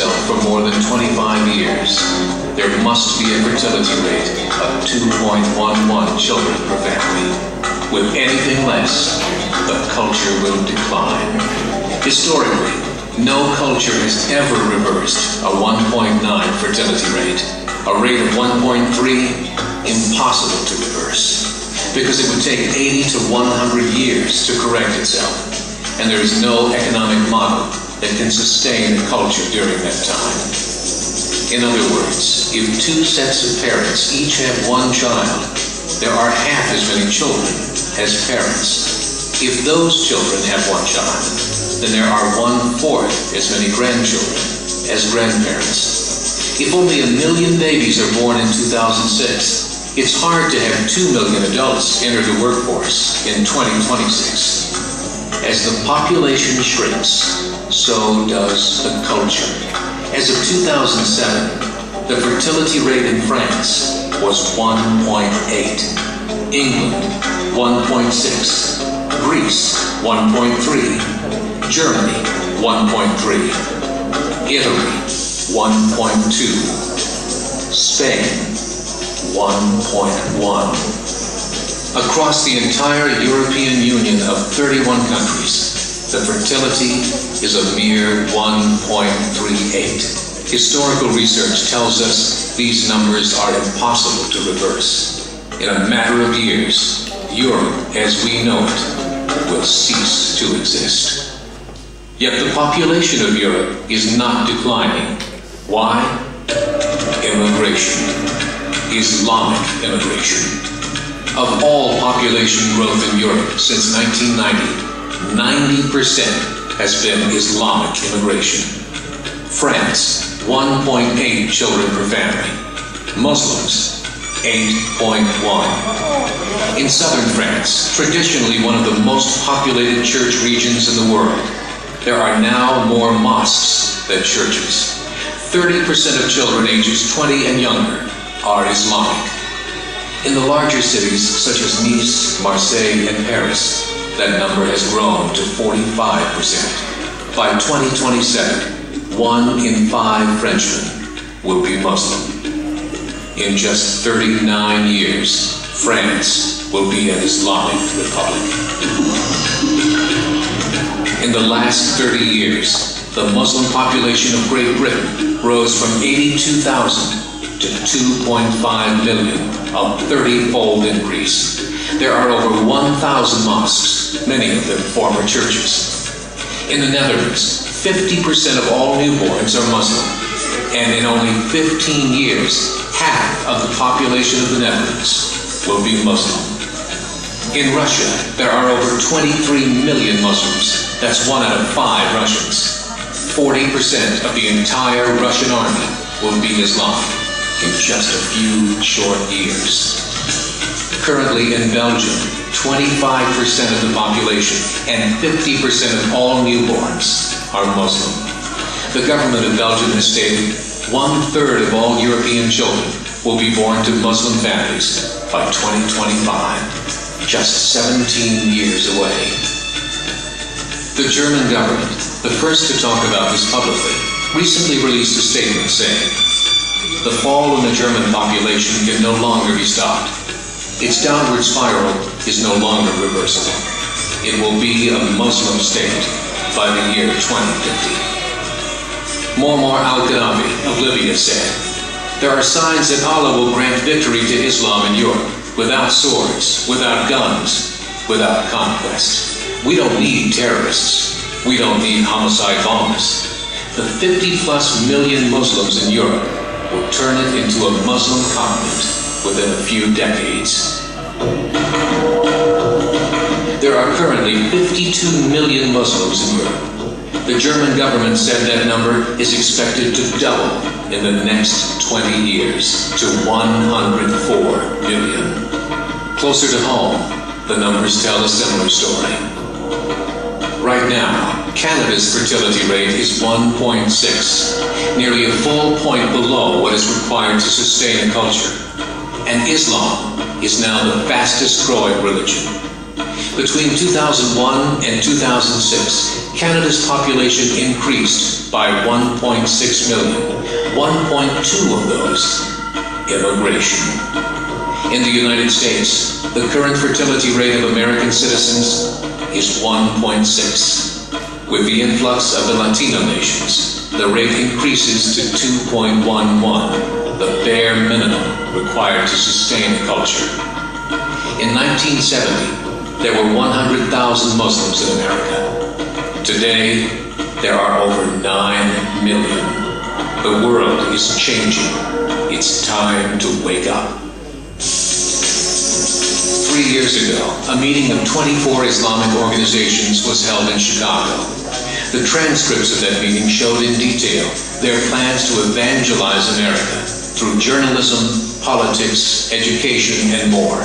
itself for more than 25 years, there must be a fertility rate of 2.11 children per family. With anything less, the culture will decline. Historically, no culture has ever reversed a 1.9 fertility rate. A rate of 1.3, impossible to reverse, because it would take 80 to 100 years to correct itself, and there is no economic model that can sustain a culture during that time. In other words, if two sets of parents each have one child, there are half as many children as parents. If those children have one child, then there are 1/4 as many grandchildren as grandparents. If only 1 million babies are born in 2006, it's hard to have 2 million adults enter the workforce in 2026. As the population shrinks, so does the culture. As of 2007, the fertility rate in France was 1.8, England 1.6, Greece 1.3, Germany 1.3, Italy 1.2, Spain 1.1. Across the entire European Union of 31 countries, the fertility is a mere 1.38. Historical research tells us these numbers are impossible to reverse. In a matter of years, Europe as we know it will cease to exist. Yet the population of Europe is not declining. Why? Immigration. Islamic immigration. Of all population growth in Europe since 1990, 90% has been Islamic immigration. France, 1.8 children per family. Muslims, 8.1. In southern France, traditionally one of the most populated church regions in the world, there are now more mosques than churches. 30% of children ages 20 and younger are Islamic. In the larger cities such as Nice, Marseille, and Paris, that number has grown to 45%. By 2027, 1 in 5 Frenchmen will be Muslim. In just 39 years, France will be an Islamic republic. In the last 30 years, the Muslim population of Great Britain rose from 82,000 to 2.5 million, a 30-fold increase. There are over 1,000 mosques, many of them former churches. In the Netherlands, 50% of all newborns are Muslim, and in only 15 years, half of the population of the Netherlands will be Muslim. In Russia, there are over 23 million Muslims. That's 1 out of 5 Russians. 40% of the entire Russian army will be Islamic in just a few short years. Currently in Belgium, 25% of the population and 50% of all newborns are Muslim. The government of Belgium has stated 1/3 of all European children will be born to Muslim families by 2025, just 17 years away. The German government, the first to talk about this publicly, recently released a statement saying, "The fall in the German population can no longer be stopped. Its downward spiral is no longer reversible. It will be a Muslim state by the year 2050. Muammar al-Gaddafi of Libya said, "There are signs that Allah will grant victory to Islam in Europe, without swords, without guns, without conquest. We don't need terrorists. We don't need homicide bombs. The 50+ million Muslims in Europe will turn it into a Muslim continent within a few decades." There are currently 52 million Muslims in Europe. The German government said that number is expected to double in the next 20 years to 104 million. Closer to home, the numbers tell a similar story. Right now, Canada's fertility rate is 1.6, nearly a full point below what is required to sustain a culture. And Islam is now the fastest growing religion. Between 2001 and 2006, Canada's population increased by 1.6 million, 1.2 of those immigration. In the United States, the current fertility rate of American citizens is 1.6. With the influx of the Latino nations, the rate increases to 2.11, the bare minimum required to sustain a culture. In 1970, there were 100,000 Muslims in America. Today, there are over 9 million. The world is changing. It's time to wake up. 3 years ago, a meeting of 24 Islamic organizations was held in Chicago. The transcripts of that meeting showed in detail their plans to evangelize America through journalism, politics, education, and more.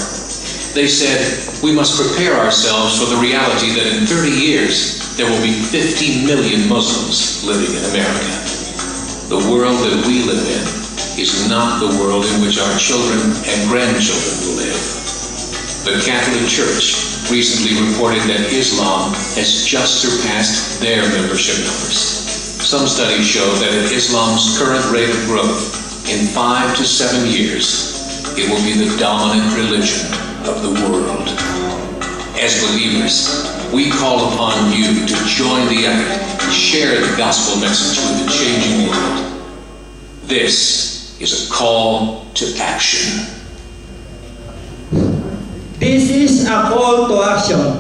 They said, we must prepare ourselves for the reality that in 30 years, there will be 50 million Muslims living in America. The world that we live in is not the world in which our children and grandchildren will live. The Catholic Church recently reported that Islam has just surpassed their membership numbers. Some studies show that at Islam's current rate of growth, in 5 to 7 years, it will be the dominant religion of the world. As believers, we call upon you to join the effort and share the gospel message with the changing world. This is a call to action. This is a call to action.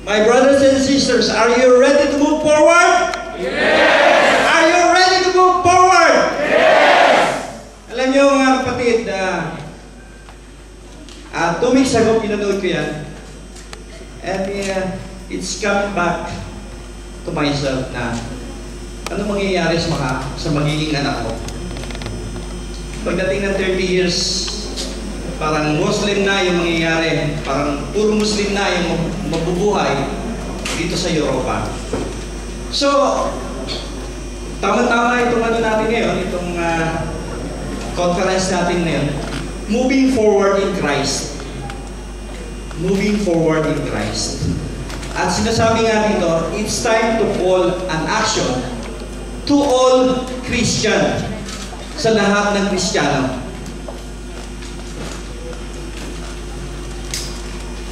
My brothers and sisters, are you ready to move forward? Yes! Are you ready to move forward? Yes! Alam niyo mga kapatid, 2 weeks ago pinanood ko yan. And it's coming back to myself na ano mangyayari sa magiging anak ko. Pagdating ng 30 years, parang Muslim na yung mangyayari, parang puro Muslim na yung mabubuhay dito sa Europa. So, tama-tama itong ano natin ngayon, itong conference natin ngayon, moving forward in Christ. Moving forward in Christ. At sinasabi nga dito, it's time to call an action to all Christian, sa lahat ng Kristiyano.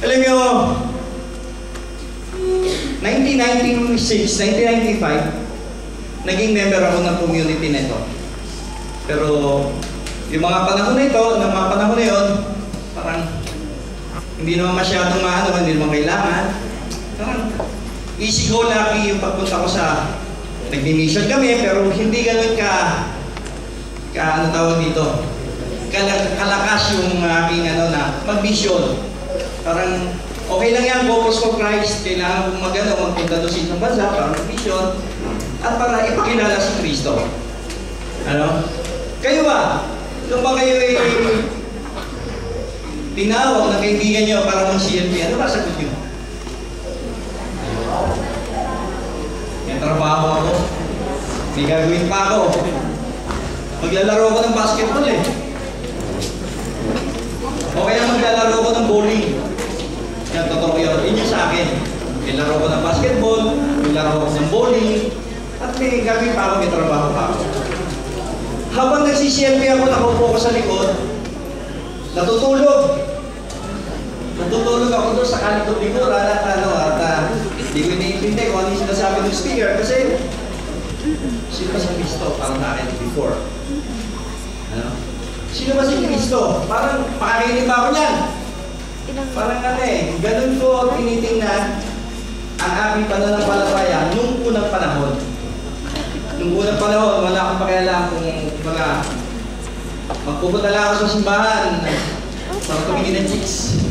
Alam nyo, 1996, 1995, naging member ako ng community nito. Pero yung mga panahon na ito, ng mga panahon na yun, parang hindi naman masyadong maano, hindi naman kailangan. Parang easy go lucky yung pagpunta ko sa, nagmi-mission kami, pero hindi ganun ano tawag dito, kalakas yung aking ano na, mag-mission. Parang okay lang yan, focus for Christ, kailangan kong magpunta doon sa isang bansa para mag-mission at para ipakilala si Kristo. Ano? Kayo ba? Nung ba kayo tinawag ng kaibigan nyo para mag-CLP, ano ba sagot nyo? May trabaho ako. May gagawin pa ako. Maglalaro ako ng basketball eh. O kaya maglalaro ako ng bowling. Yan, totoo yun. Yun yung sa akin. May laro ko ng basketball, may laro ko ng bowling, at may gagawin pa ako, may trabaho pa ako. Habang nagsiselfie ako, nakaupo ko sa likod, natutulog. Natutulog ako doon sa kalikod-likuran at hindi ko iniintindi kung ano yung sinasabi ng speaker kasi sino ba si Kristo? Parang na akin before. Ano? Sino ba si Kristo? Parang pakarinig ba ako niyan? Parang ganun ko tinitingnan ang aking pananampalataya nung unang panahon. Nung unang panahon, wala akong pakialam kung magpupunta lang ako sa simbahan para tumingin ng chicks.